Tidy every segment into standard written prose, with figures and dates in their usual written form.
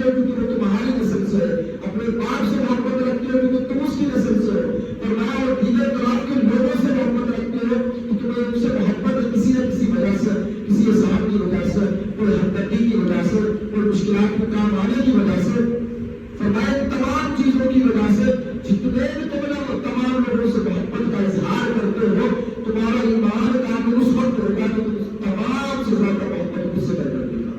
رکھتے ہو کیونکہ وہ تمہاری نسل سے ہے، اپنے باپ سے محبت رکھتے ہو کیونکہ تم اس کی نسل سے ہو، فرمایا اور دیگر طرف کے لوگوں سے محبت رکھتے ہو کہ تمہیں ان سے محبت ہے کسی نہ کسی وجہ سے، کسی احسان کی وجہ سے، کوئی ہمدردی کی وجہ سے، کوئی مشکلات میں کام آنے کی وجہ سے، فرمایا تمام چیزوں کی وجہ سے جتنے بھی تم تمام لوگوں سے محبت کا اظہار کرتے ہو، تمہارا ایمان کامل اس وقت ہوگا کہ تم تمام سے زیادہ محبت کس سے کرنے گا۔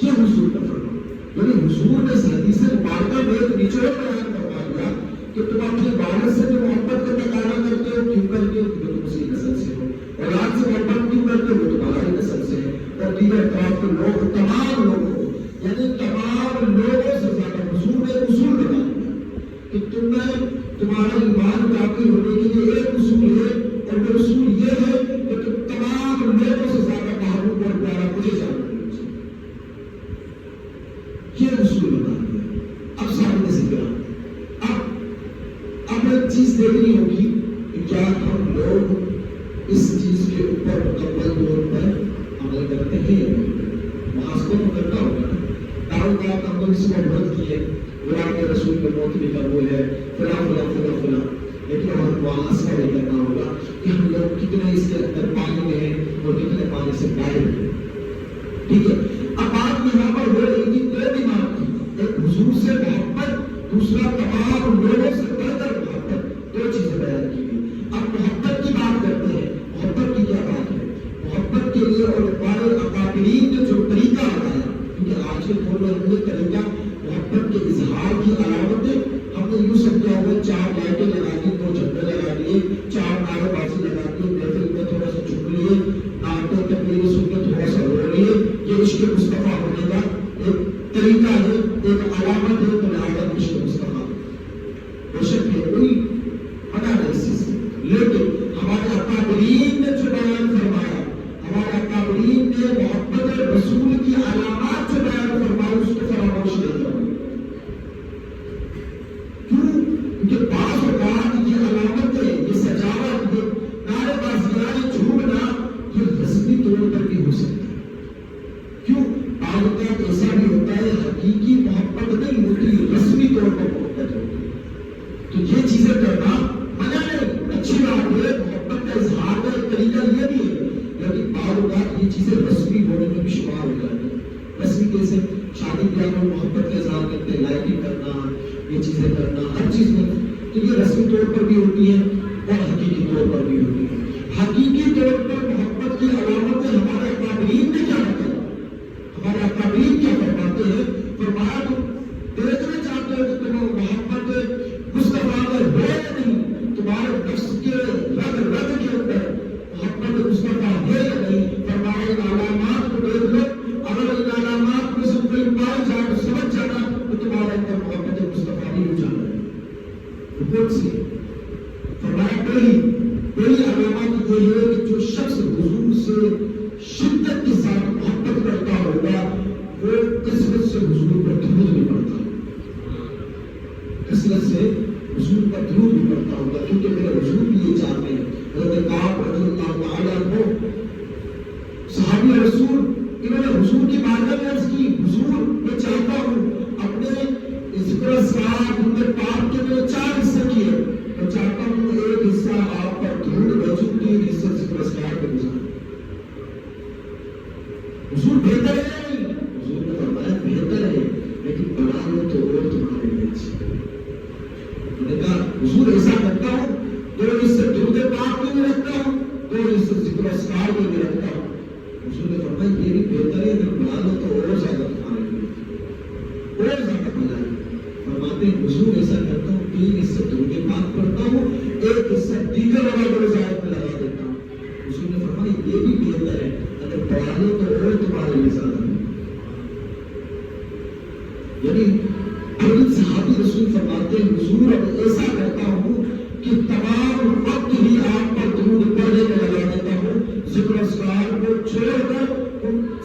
یہ حضور کا فرمان، یعنی حضور نے اس حدیث مبارکہ میں ایک نچوڑ بیان کروا دیا کہ تم اپنے والد سے جو محبت کا تقاضا کرتے ہو کیوں کرتے ہو کیونکہ تم اسی نسل سے ہو، اولاد سے محبت کیوں کرتے ہو وہ تمہاری نسل سے ہے، اور دیگر طرف کے لوگ تمام لوگوں کو یعنی تمام لوگوں سے زیادہ حضور نے اصول بتا دیا کہ تم میں تمہارا ایمان کامل ہونے کے لیے ایک اصول ہے، اور وہ اصول یہ ہے کہ تم تمام لوگوں سے زیادہ محبوب اور پیارا مجھے جانتے ہو۔ یہ اصول بتا دیا۔ اب سامنے سے کیا اب ایک چیز دیکھنی ہوگی کہ کیا ہم لوگ اس چیز کے اوپر مکمل طور پر عمل کرتے ہیں یا نہیں۔ محاسبہ تو کرنا ہوگا نا، دعوت کا ہم لوگ اس میں بہت کی ہے، غلام کے رسول کے موت بھی قبول ہے، فلاں فلاں فلاں فلاں، لیکن ہمیں محاسبہ بھی کرنا ہوگا کہ ہم لوگ کتنے اس کے اندر پانی میں ہیں اور کتنے پانی سے باہر ہیں۔ ٹھیک ہے، اب بات یہاں پر ہو رہی تھی دو بیمار کی، ایک حضور سے محبت، دوسرا تمام لوگوں سے بڑھ کر محبت، دو چیزیں بیان کی گئی۔ اب محبت کی بات کرتے ہیں، محبت کی کیا بات ہے؟ محبت کے لیے اور ہمارے اکابرین نے جو طریقہ بتایا، کیونکہ آج کے دور میں ہم نے طریقہ محبت کے اظہار کی علامتیں ہم نے یوں سمجھا ہوگا، 4 لائٹیں لگا دی، 2 جھنڈے لگا دیے، 4 نعرے بازی لگا دی، محفل میں تھوڑا سا جھک لیے، نعتیں تقریر سن کے تھوڑا سا رو لیے، یہ عشق مصطفیٰ ہونے کا ایک طریقہ ہے، ایک علامت ہے، تو لہٰذا عشق مصطفیٰ بے شک ہے، کوئی پتہ نہیں اس چیز سے، لیکن ہمارے اکابرین نے جو بیان فرمایا، ہمارے اکابرین نے محبت رسول کی علامات جو بیان فرمائی اس کو فراموش نہیں کرنا۔ کیوں؟ کیونکہ بعض اوقات یہ علامتیں، یہ سجاوٹ، یہ نعرے بازیاں، یہ جھومنا، یہ رسمی طور پر بھی ہو سکتا ہے۔ کیوں؟ بعض اوقات ایسا بھی ہوتا ہے حقیقی محبت نہیں ہوتی، رسمی طور پر محبت ہوتی ہے، تو یہ چیزیں کرنا منع نہیں، اچھی بات ہے، محبت کا اظہار کا ایک طریقہ یہ بھی ہے، لیکن بعض اوقات یہ چیزیں رسمی ہونے میں بھی شمار ہو جاتی ہیں۔ رسمی کیسے؟ شادی بیاہ میں محبت کا اظہار کرتے ہیں، لائٹنگ کرنا، یہ چیزیں کرنا، ہر چیز میں تو یہ رسمی طور پر بھی ہوتی ہے اور حقیقی طور پر بھی ہوتی ہے۔ حقیقی طور پر محبت کی علامتیں ہمارے اکابرین نے کیا بتایا، ہمارے اکابرین کیا فرماتے ہیں؟ فرمایا تم دیکھنا چاہتے ہو کہ تمہیں محبت مصطفیٰ میں ہو یا نہیں، تمہارے نفس کے رگ رگ کے اندر محبت مصطفیٰ ہے یا نہیں، فرمایا ان علامات کو دیکھ لو، اگر ان علامات میں سے کوئی پائے جائے تو سمجھ جانا کہ تمہارے اندر محبت مصطفیٰ نہیں ہو جانا ہے۔ رپورٹ سے فرمایا پہلی علامات یہ ہے کہ جو شخص حضور سے شدت کے ساتھ محبت کرتا ہوگا وہ کثرت سے حضور پر درود بھی پڑھتا ہوگا، کثرت سے حضور پر درود بھی پڑھتا ہوگا، کیونکہ میرے حضور بھی یہ چاہتے ہیں۔ حضرت کعب رضی اللہ تعالیٰ عنہ صحابی رسول، انہوں نے حضور کی بارگاہ میں عرض کی، حضور میں چاہتا ہوں اپنے ذکر اسرار درود پاک کے میں 4 حصے کیے، میں چاہتا ہوں ایک حصہ آپ پر درود بھیجوں، 3 حصے ذکر اسرار پہ گزاروں۔ حضور بہتر ہے نہیں، حضور نے فرمایا بہتر ہے، لیکن بنا لو تو اور تمہارے لیے اچھی۔ میں نے کہا حضور ایسا کرتا ہوں، 2 حصے درود پاک میں بھی رکھتا ہوں، 2 حصے ذکر اسرار میں بھی رکھتا ہوں۔ حضور نے فرمایا یہ بھی بہتر ہے، اگر بنا لو تو اور زیادہ تمہارے لیے اور زیادہ بھلا ہے۔ فرماتے ہیں حضور ایسا کرتا ہوں، 3 حصے درود پاک پڑھتا ہوں، 1 حصہ دیگر عبادت میں لگا دیتا ہوں۔ حضور نے فرمایا یہ بھی بہتر ہے، اگر بڑھا لو تو اور تمہارے لیے زیادہ ہے۔ یعنی پھر صحابی رسول فرماتے ہیں حضور اب ایسا کرتا ہوں کہ تمام وقت ہی آپ پر درود پڑھنے میں لگا دیتا ہوں، ذکر اسرار کو چھوڑ کر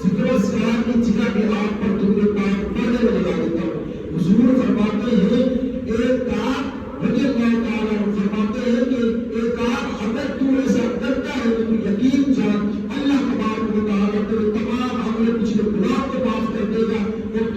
ذکر اسرار کی جگہ بھی آپ پر درود پاک پڑھنے میں لگا دیتا ہوں۔ حضور فرماتے ہیں ایک کام رضی اللہ تعالیٰ عنہ فرماتے ہیں کہ ایک کام اگر تو ایسا کرتا ہے تو یقین جان اللہ تبارک و تعالیٰ تیرے تمام اپنے پچھلے گناہ کو معاف کر دے گا اور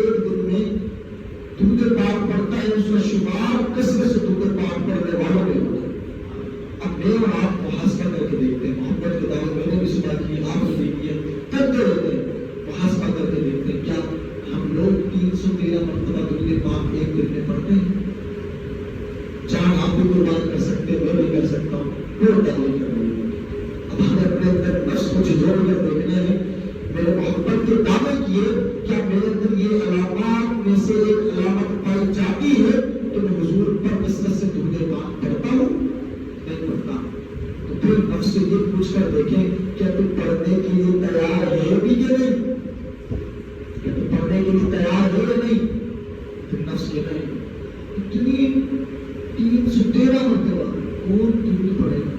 ایک دن میں درود پاک پڑھتا ہے اس کا شمار کثرت سے درود پاک پڑھنے والوں میں ہوتا ہے. اب میں اور آپ محاسبہ کر کے دیکھتے ہیں. محبت کے دعوت میں نے بھی سنا کی, آپ نے دیکھی ہے, کرتے رہتے ہیں. محاسبہ کر کے دیکھتے ہیں کیا ہم لوگ 313 مرتبہ درود پاک ایک دن میں پڑھتے ہیں؟ چاہے آپ بھی قربان کر سکتے ہیں, میں بھی کر سکتا ہوں, کوئی تعلق کر رہی ہے. اب ہمیں اپنے اندر نفس کو جھجوڑ کر دیکھنا ہے. میرے محبت کے دعوے کیے, کیا میرے اندر یہ علامات میں سے ایک علامت پائی جاتی ہے تو میں حضور پر کثرت سے درود پاک پڑھتا ہوں؟ نہیں پڑھتا. تو پھر نفس سے یہ پوچھ کر دیکھیں کیا تم پڑھنے کے لیے تیار ہے بھی کہ نہیں؟ کیا تم پڑھنے کے لیے تیار ہے یا نہیں؟ پھر نفس یہ نہیں, اتنی 313 مرتبہ کون درود پڑھے گا؟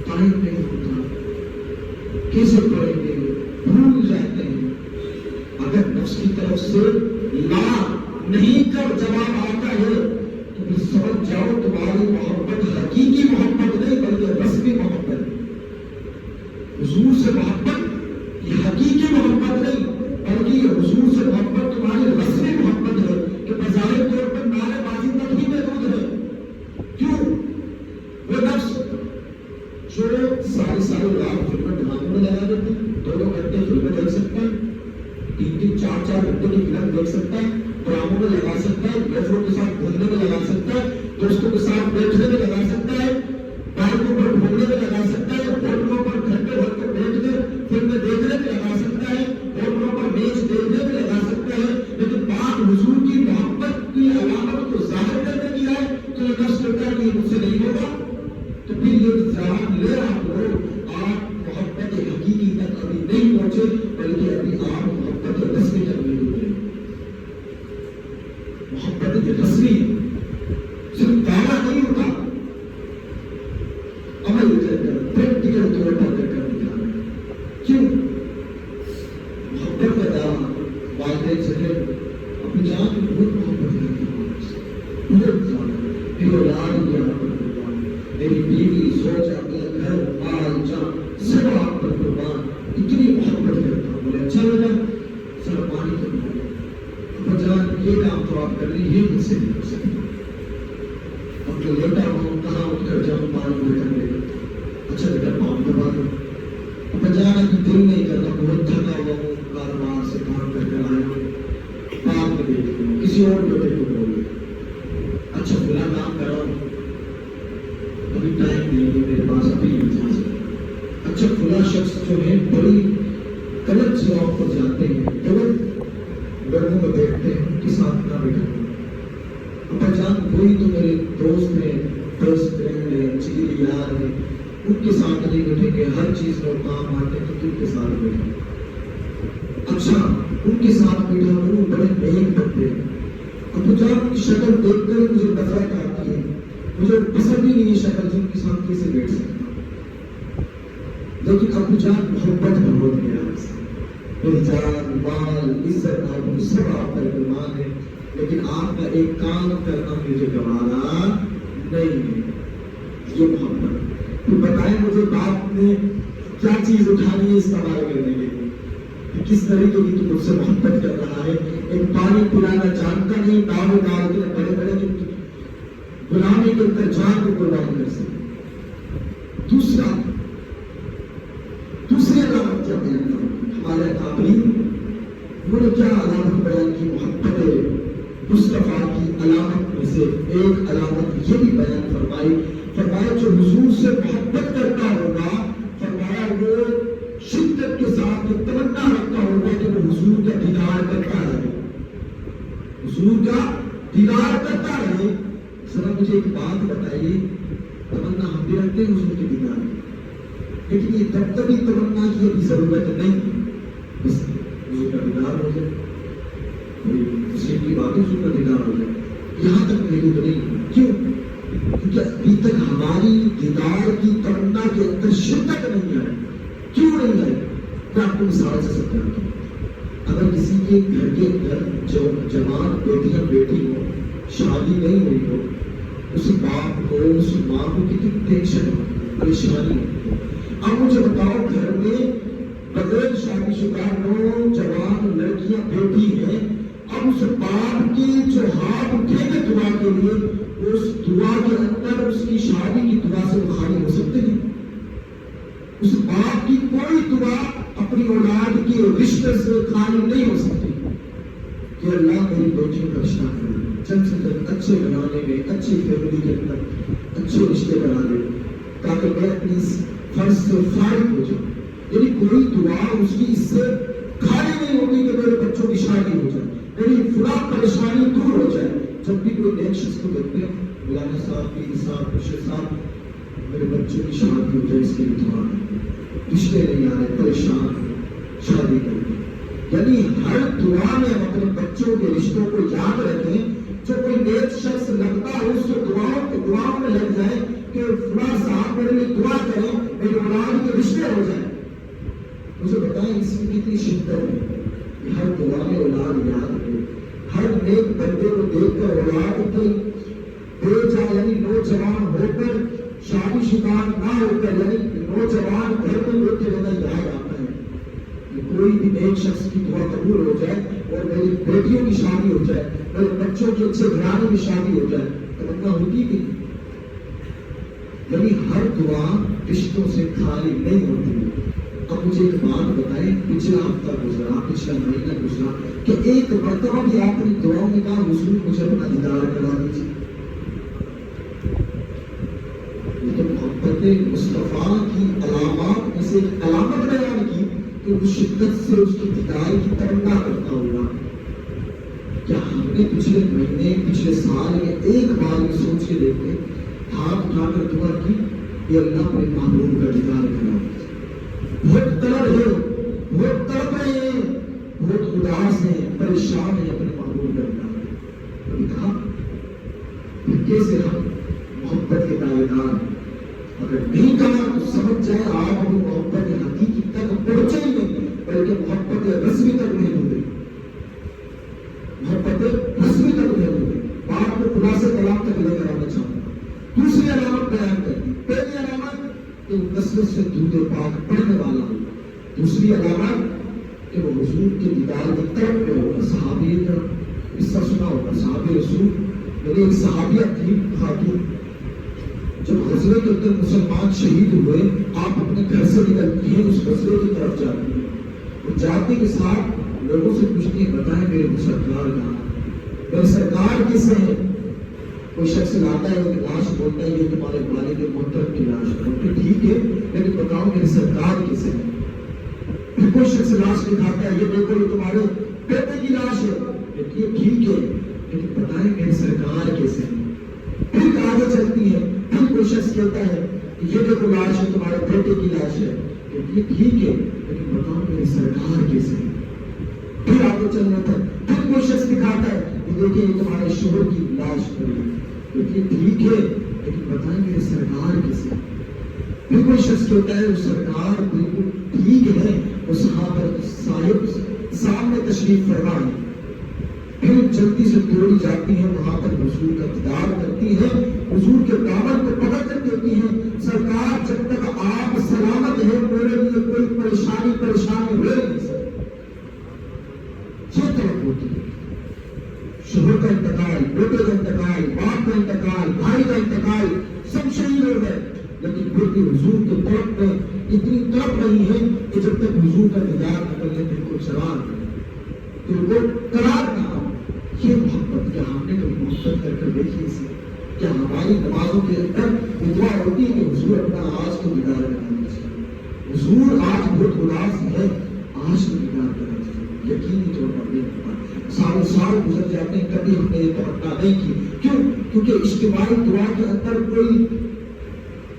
ٹائم نہیں ہوتا, کیسے پڑھیں گے, بھول جاتے ہیں. اگر نفس کی طرف سے لا نہیں کر جواب آتا ہے تو پھر سمجھ جاؤ تمہاری محبت حقیقی محبت نہیں بلکہ رسمی محبت ہے. حضور سے محبت یہ حقیقی محبت نہیں بلکہ یہ حضور سے محبت تمہاری رسمی محبت ہے کہ بظاہر طور پر نعرے بازی تک ہی محدود ہے. کیوں؟ وہ نفس جو ساری رات فلمیں ڈراموں میں لگا دیتے ہیں, 2 گھنٹے فلمیں دیکھ سکتا ہے, 3 4 گھنٹے کی فلم دیکھ سکتا ہے, ڈراموں میں لگا سکتا ہے, دوستوں کے ساتھ گھومنے میں لگا سکتا ہے, دوستوں کے ساتھ بیٹھنے میں لگا سکتا ہے, بائکوں پر گھومنے میں لگا سکتا ہے, ہوٹلوں پر گھنٹے بھر کے بیٹھ کر فلمیں دیکھنے میں لگا سکتا ہے, ہوٹلوں پر میچ دیکھنے میں لگا سکتا ہے. لیکن پاک حضور کی محبت کی علامت کو ظاہر کرنے کی ہے تو یہ نفس کرتا ہے کہ یہ مجھ سے نہیں ہوگا. تو پھر یہ جواب لے آپ لوگ, آپ محبت حقیقی تک ابھی نہیں پہنچے بلکہ ابھی آپ محبت رسمی تک نہیں پہنچے. محبت رسمی صرف دعویٰ نہیں ہوتا, عمل کر کر پریکٹیکل طور پر کر کر دکھانا. کیوں؟ محبت کا دعویٰ والدین سے ہے, اپنی جان میں بہت محبت کرتی ہوں, بہت زیادہ, پھر اولاد کی آپ پر قربان, میری بیوی سوچا, میرا گھر مال جان سب آپ پر قربان, اتنی محبت کرتا ہوں. بولے اچھا لگا, سر پانی تو نہیں, اب جان یہ کام تو آپ کر رہی, یہ مجھ سے نہیں ہو سکتا. اب جو لیٹا ہوں کہاں اٹھ کر جاؤں پانی کو کر لے, اچھا لگا پاؤں دبا دو. اب جانا کہ دل نہیں کرتا, بہت تھکا ہوا ہوں, کاروبار سے کام کر کر آیا ہوں, پاک میں بیٹھ ہوں, کسی اور بیٹے کو بول گیا, اچھا فلاں کام کر رہا ہوں, ابھی ٹائم نہیں ہے میرے پاس, ابھی نہیں جا سکتا. اچھا فلاں شخص جو ہے بڑی غلط جگہوں پر جاتے ہیں, غلط گھروں میں بیٹھتے ہیں, ان کے ساتھ نہ بیٹھا. ابا جان وہی تو میرے دوست ہیں, بیسٹ فرینڈ ہے, جگری یار ہے, ان کے ساتھ نہیں بیٹھیں گے, ہر چیز میں کام آتے ہیں تو تم کے ساتھ بیٹھیں. اچھا ان کے ساتھ بیٹھا ہوں, بڑے نیک بندے. ابو جان کی شکل دیکھ کر مجھے نفرت آتی ہے, مجھے پسند ہی نہیں ہے شکل, جن کے ساتھ کیسے بیٹھ سکتا. لیکن ابو جان محبت بہت ہے آپ سے, میری جان مال عزت آپ سب آپ کا ایمان ہے, لیکن آپ کا ایک کام کرنا مجھے گوارا نہیں ہے. یہ محبت. تو بتائیں مجھے باپ نے کیا چیز اٹھانی ہے استعمال کرنے کے لیے, کس طریقے کی تو مجھ سے محبت کر رہا ہے. ایک پانی پلانا جانتا نہیں, داو داو کے بڑے بڑے غلامی کے اندر جان کو قربان کر سکتے. دوسری علامت کیا بیان کروں, ہمارے قابلین انہوں نے کیا علامت بیان کی محبت مصطفیٰ کی علامت میں سے ایک علامت یہ بھی بیان فرمایا جو حضور سے محبت کرتا ہوگا, فرمایا وہ شدت کے ساتھ یہ تمنا رکھتا ہوگا کہ وہ حضور کا دیدار کرتا رہے, حضور کا دیدار کرتا رہے. ذرا مجھے ایک بات بتائیے, تمنا ہم بھی رکھتے ہیں حضور کے دیدار میں, لیکن یہ تب تک تمنا کی ابھی ضرورت نہیں, بس حضور کا دیدار ہو جائے, مسلم کی بات ہے حضور کا دیدار ہو جائے, یہاں تک محدود نہیں. کیوں؟ کیونکہ ابھی تک ہماری دیدار کی تمنا کے اندر شدت نہیں آئی. کیوں نہیں آئی؟ میں آپ کو مثال سے سمجھاتا ہوں. اگر کسی کے گھر کے اندر جو جوان بیٹیاں بیٹی ہو, شادی نہیں ہوئی ہو, اس باپ کو اس ماں کو کتنی ٹینشن ہو, پریشانی ہو. اب مجھے بتاؤ, گھر میں بغیر شادی شدہ نوجوان لڑکیاں بیٹی ہیں, اب باپ کی جو ہاتھ اٹھے گے دعا کے لیے، اس دعا کے اندر اس کی شادی کی دعا سے وہ خالی ہو سکتے ہیں؟ اس باپ کی کوئی دعا اپنی اولاد کے رشتے سے خالی نہیں ہو سکتی کہ اللہ میری بیٹیوں کا رشتہ کرے، چند سے چند اچھے گھرانے میں، اچھی فیملی کے اندر اچھے رشتے کرا دے تاکہ میں اپنی فرض سے فارغ ہو جاؤں۔ یعنی کوئی دعا اس کی اس سے خالی نہیں ہوتی کہ میرے بچوں کی شادی ہو جائے، میری فلاں پریشانی دور ہو جائے۔ جب بھی کوئی نیک شخص کو دیکھتے ہیں، مولانا صاحب، پیر صاحب، مرشد صاحب، میرے بچوں کی شادی ہو جائے اس کے لیے دعا کریں، رشتے نہیں آ رہے، پریشان شادی کریں۔ یعنی ہر دعا میں ہم اپنے بچوں کے رشتوں کو یاد رکھیں۔ جو کوئی نیک شخص لگتا ہے اس کو دعاؤں میں لگ جائے کہ فلاں صاحب میرے لیے دعا کریں، میری اولاد کے رشتے ہو جائیں۔ مجھے بتائیں اس میں کتنی شدت ہے کہ ہر دعا میں اولاد یاد ہو، ہر نیک بندے کو دیکھ کر اولاد کی بے جا، یعنی نوجوان ہو کر شادی شدہ نہ ہو کر، یعنی نوجوان گھر میں بیٹھے رہنا یاد آتا ہے کہ کوئی بھی نیک شخص کی دعا قبول ہو جائے اور میری بیٹیوں کی شادی ہو جائے، میرے بچوں کی اچھے گھرانے میں شادی ہو جائے، تمنا ہوتی بھی نہیں۔ یعنی ہر دعا رشتوں سے خالی نہیں ہوتی۔ اب مجھے ایک بات بتائیں، پچھلا ہفتہ گزرا، پچھلا مہینہ گزرا کہ ایک مرتبہ بھی آپ نے دعاؤں میں کہا حضور مجھے اپنا دیدار کرا دیجیے؟ یہ تو محبت مصطفیٰ کی علامات میں سے ایک علامت بیان کی کہ وہ شدت سے اس کے دیدار کی تمنا کرتا ہوگا۔ کیا ہم نے پچھلے مہینے، پچھلے سال میں ایک بار بھی سوچ کے دیکھتے، ہاتھ اٹھا کر دعا کی کہ اللہ اپنے محبوب کا دیدار کرا؟ بہت طلب ہے، بہت تڑپ رہے ہیں، بہت اداس ہیں، پریشان ہیں اپنے محبوب کا دیدار۔ کبھی کہا پھر کیسے ہم محبت کے دعوے دار؟ اگر نہیں کہا تو سمجھ جائے آپ اپنی محبت حقیقی تک پہنچے ہی نہیں، بلکہ محبت رسمی تک نہیں ہوتے، محبت رسمی تک نہیں ہوتے۔ بات کو خلاصے کلام تک لے کر آنا چاہوں گا۔ دوسری علامت بیان کرتی، پہلی علامت کہ وہ کثرت سے درود پاک پڑھنے والا ہو، دوسری علامت کہ وہ حضور کے دیدار کی طرف میں ہوگا۔ صحابی کا قصہ سنا ہوگا، صحابی رسول، یعنی ایک صحابیہ تھی خاتون، جب غزوے کے اندر مسلمان شہید ہوئے، آپ اپنے گھر سے نکلتی ہیں، اس غزوے کی طرف جاتی ہیں، وہ جاتے کے ساتھ لوگوں سے پوچھتی ہیں بتائیں میرے سرکار کہاں، میرے سرکار کسے ہیں؟ کوئی شخص لاتا ہے ایک لاش، بولتا ہے یہ تمہارے والد محترم کی لاش ہے، کہ ٹھیک ہے لیکن بتاؤ میرے سرکار کسے ہے؟ پھر کوئی شخص لاش دکھاتا ہے، یہ دیکھو یہ تمہارے بیٹے کی لاش ہے، یہ ٹھیک ہے لیکن بتائیں میرے سرکار کیسے ہیں؟ پھر آگے چلتی ہے، پھر کوئی شخص کہتا ہے یہ دیکھو لاش ہے تمہارے بیٹے کی لاش ہے، یہ ٹھیک ہے لیکن بتاؤ میرے سرکار کیسے ہیں؟ پھر آگے چلنے پر پھر کوئی شخص دکھاتا ہے کہ دیکھیں یہ تمہارے شوہر کی لاش پڑی ہے، یہ ٹھیک ہے لیکن بتائیں میرے سرکار کیسے ہیں؟ پھر کوئی شخص کہتا ہے وہ سرکار بالکل ٹھیک ہے، وہ صاحب سامنے تشریف فرما ہے۔ پھر جلدی سے دوڑی جاتی ہیں، وہاں پر حضور کا دیدار کرتی ہے، حضور کے دامن کو پکڑ کر کہتی ہیں سرکار جب تک آپ سلامت ہیں میرے لیے کوئی پریشانی ہوئے نہیں سکتی۔ یہ طرف ہوتی ہے، شوہر کا انتقال، بیٹے کا انتقال، باپ کا انتقال، بھائی کا انتقال، سب شہید ہو گئے، لیکن پھر بھی حضور کے طرف میں اتنی طرف نہیں ہے کہ جب تک حضور کا دیدار نہ کر لیں دل کو چراغ دل کو قرار نہ ہو۔ یہ محبت کیا ہم نے کبھی محبت کر دیکھی اسے؟ کیا ہماری نمازوں کے اندر دعا ہوتی ہے کہ حضور اپنا آج کو دیدار کرنا چاہیے، حضور آج بہت اداس ہے، آج کو دیدار کرنا چاہیے؟ یقینی طور پر نہیں ہوتا، سارے سال گزر جاتے ہیں، کبھی ہم نے یہ تمنا نہیں کی۔ کیوں؟ کیونکہ اجتماعی دعا کے اندر کوئی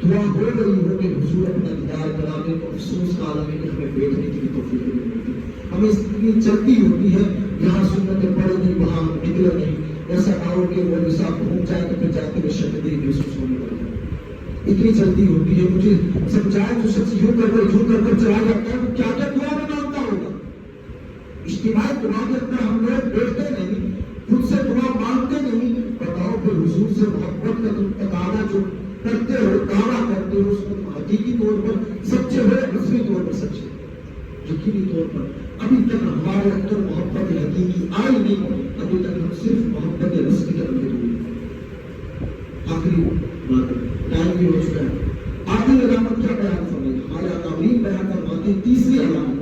دعا ہو رہی ہو کہ حضور اپنا دیدار کرا دے تو افسوس کا عالم ہے کہ ہمیں بیٹھنے کی توفیق نہیں ملتی، ہمیں اتنی جلدی ہوتی ہے، یہاں سنتیں پڑھ نہیں وہاں نکلے نہیں، ایسا نہ ہو کہ وہ صاحب پہنچ جائے تو پھر جاتے ہوئے شکدی محسوس ہونے لگے، اتنی جلدی ہوتی ہے۔ مجھے سمجھائے جو شخص یوں کر کر چلا جاتا ہے وہ کیا کیا دعا میں مانگتا ہوگا؟ اجتماعی دعا کے اندر ہم لوگ بیٹھتے نہیں، خود سے دعا مانگتے نہیں، بتاؤ پھر حضور سے محبت کا تم تقاضا جو کرتے ہو، دعویٰ کرتے ہو، اس کو حقیقی طور پر سچے ہو، رسمی طور پر سچے؟ یقینی طور پر ابھی تک ہمارے اندر محبت حقیقی آئی نہیں، ابھی تک ہم صرف محبت رسمی کا محدود ہیں۔ آخری بات، ٹائم بھی ہو چکا ہے، آخری علامت کیا بیان فرمائی؟ ہمارے اکابرین بیان فرماتے ہیں تیسری علامت۔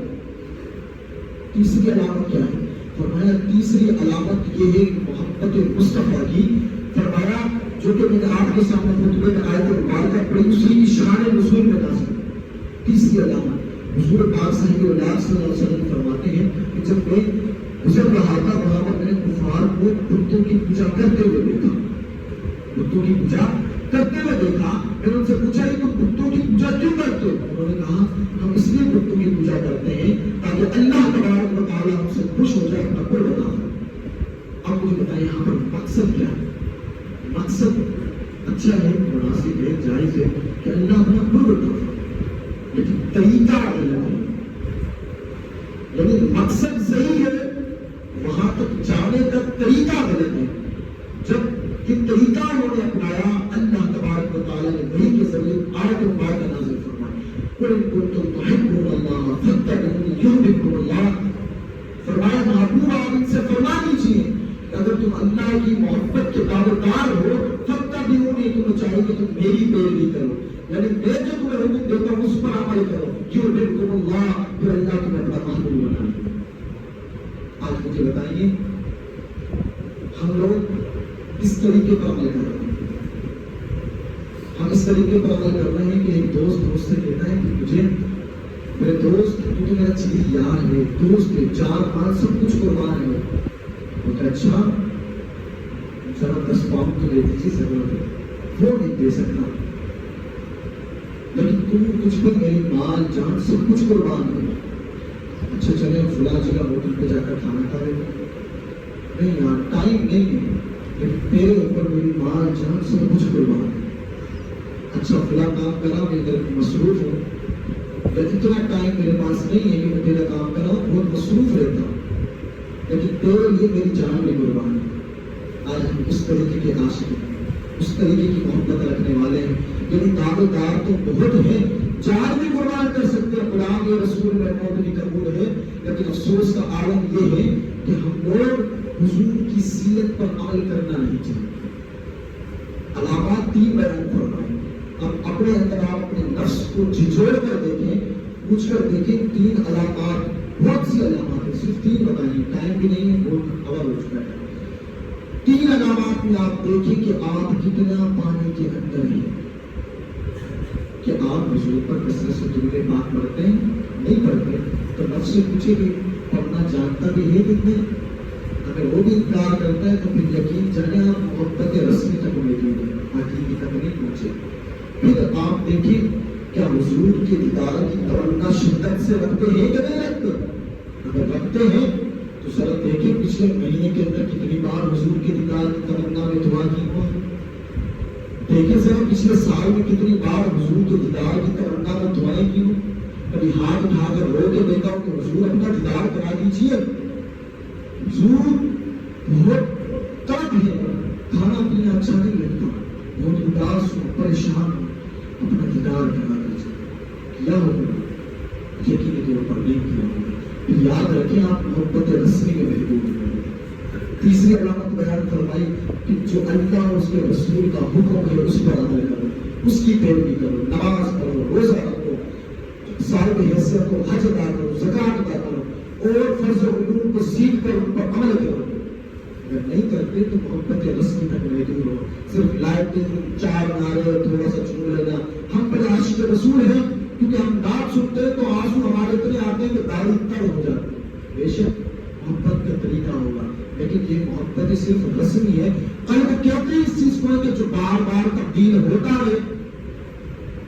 تیسری علامت کیا ہے؟ فرمایا تیسری علامت یہ ہے محبت مصطفیٰ کی۔ فرمایا جو کہ میں نے آپ کے سامنے خطبے میں آیت مبارکہ پڑھی، اسی شان نزول میں نازل۔ تیسری علامت حضور پاک صلی اللہ علیہ وسلم فرماتے ہیں کہ جب میں گزر رہا تھا وہاں پر میں نے کفار کو بتوں کی پوجا کرتے ہوئے دیکھا، بتوں کی پوجا کرتے ہوئے دیکھا۔ میں نے ان سے پوچھا کہ تم بتوں کی پوجا کیوں کرتے ہو؟ انہوں نے کہا ہم اس لیے بتوں کی پوجا کرتے ہیں تاکہ اللہ تبارک و تعالیٰ ہم سے خوش ہو جائے، اپنا قرب عطا فرمائے۔ اب مجھے بتائیں یہاں پر مقصد کیا ہے؟ مقصد اچھا ہے، مناسب ہے، جائز ہے کہ اللہ اپنا قرب عطا فرمائے، لیکن طریقہ غلط ہے۔ یعنی مقصد صحیح ہے، وہاں تک جانے کا طریقہ غلط ہے۔ جب یہ طریقہ انہوں نے اپنایا، اللہ تبارک و تعالیٰ نے وحی کے ذریعے آیت مبارکہ نازل فرمائی، قل ان کنتم تحبون اللہ فاتبعونی یحببکم اللہ۔ فرمایا محبوب آپ ان سے فرما دیجیے کہ اگر تم اللہ کی محبت کے دعویدار ہو، فاتبعونی، تمہیں چاہیے کہ تم میری پیروی کرو، یعنی میں جو تمہیں حکم دیتا ہوں اس پر عمل کرو، یحببکم اللہ، پھر اللہ تمہیں اپنا محبوب بنا دے۔ آج مجھے بتائیے ہم لوگ اس طریقے پر عمل کر رہے ہیں، ہم اس طریقے پر عمل کر رہے ہیں کہ ایک دوست سے کہتا ہے کہ مجھے میرے دوست تو میرا چیز یار ہے، دوست ہے، 4-5 سب کچھ قربان ہے، بولتا اچھا ذرا 10 پاؤنڈ تو دے دیجیے، ضرورت ہے، وہ نہیں دے سکتا، لیکن تم کچھ بھی میری مال جان سب کچھ قربان کرو۔ اچھا چلے فلاں جگہ ہوٹل پہ جا کر کھانا کھا لیں، نہیں یار ٹائم نہیں ہے، لیکن تیرے اوپر میری مال جان سب کچھ قربان ہے۔ اچھا فلاں کام کرا، میں ادھر مصروف ہوں، اتنا ٹائم میرے پاس نہیں ہے کہ میں تیرا کام کرا، بہت مصروف رہتا ہوں، لیکن تیرے لیے میری جان بھی قربان ہے۔ آج ہم اس طریقے کے عاشق ہیں، اس طریقے کی محبت رکھنے والے ہیں، یعنی دعوے دار تو بہت ہیں، جان بھی قربان کر سکتے ہیں، قرآن کے رسول میں موت بھی قبول ہے، لیکن افسوس کا عالم یہ ہے کہ ہم لوگ حضور کی سیرت پر عمل کرنا نہیں چاہتے۔ علامات 3 بیان فرمائیں، اب اپنے اندر آپ اپنے نفس کو جھجھوڑ کر دیکھیں، پوچھ کر دیکھیں 3 علامات، بہت سی علامات ہیں، صرف 3 بتائیں، ٹائم بھی نہیں ہے، بہت خبر ہو چکا ہے۔ 3 علامات میں آپ دیکھیں کہ آپ کتنا پانی کے اندر ہیں، کہ آپ حضور پر کثرت سے درود پاک پڑھتے ہیں، نہیں پڑھتے تو نفس سے پوچھے کہ پڑھنا جانتا بھی ہے کہ نہیں، اگر وہ بھی انکار کرتا ہے تو پھر یقین جانے آپ محبت رسمی تک موجود ہیں، حقیقی تک نہیں پہنچے۔ پھر آپ دیکھیں کیا حضور کے دیدار کی تمنا شدت سے رکھتے ہیں کہ نہیں رکھتے؟ اگر رکھتے ہیں تو ذرا دیکھیں پچھلے مہینے کے اندر کتنی بار حضور کے دیدار کی تمنا میں دعا کی ہو، دیکھیں ذرا پچھلے سال میں کتنی بار حضور کے دیدار کی تمنا میں دعائیں کی ہوں، کبھی ہاتھ اٹھا کر رو کے دیکھا ہوں کہ حضور اپنا دیدار کرا دیجیے۔ حضور بہت تڑپ ہے، کھانا پینا اچھا نہیں لگتا، بہت اداس ہوں، پریشان ہوں، اپنا دیدار کرا دیجیے۔ کیا ہوگا؟ یقینی طور پر نہیں کیا ہوگا۔ پھر یاد رکھیں آپ محبت رسمی میں محبوب ہیں۔ تیسری علامت بیان فرمائی کہ جو اللہ اور اس کے رسول کا حکم ہے اس پر عمل کرو، اس کی پیروی کرو، نماز پڑھو، روزہ رکھو، صاحب حیثیت کو حج ادا کرو، زکات ادا کرو، اور فرض و علوم کو سیکھ کر ان پر عمل کرو۔ اگر نہیں کرتے تو محبت رسمی تک محدود ہو، صرف لائٹنگ، 4 نعرے، تھوڑا سا چون لینا۔ ہم بڑے عاشق رسول ہیں کیونکہ ہم نعت سنتے ہیں تو آنسو ہمارے اتنے آتے ہیں کہ داڑھی تر ہو جاتی ہے۔ بے شک محبت کا طریقہ ہوگا، لیکن یہ محبت صرف رسمی ہے۔ قلب کہتے ہیں اس چیز کو کہ جو بار بار تبدیل ہوتا رہے،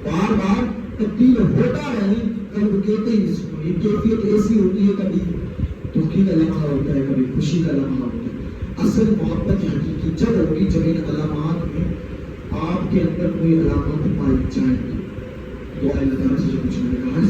بار بار تبدیل ہوتا رہے، قلب کہتے ہیں اس کو۔ یہ کیفیت ایسی ہوتی ہے، کبھی دکھی کا لمحہ ہوتا ہے، کبھی خوشی کا لمحہ ہوتا ہے۔ اصل محبت حقیقی جب ہوگی جب ان علامات میں آپ کے اندر کوئی علامات پائی جائیں گی۔ تو اللہ تعالیٰ سے جو کچھ میں نے کہا ہے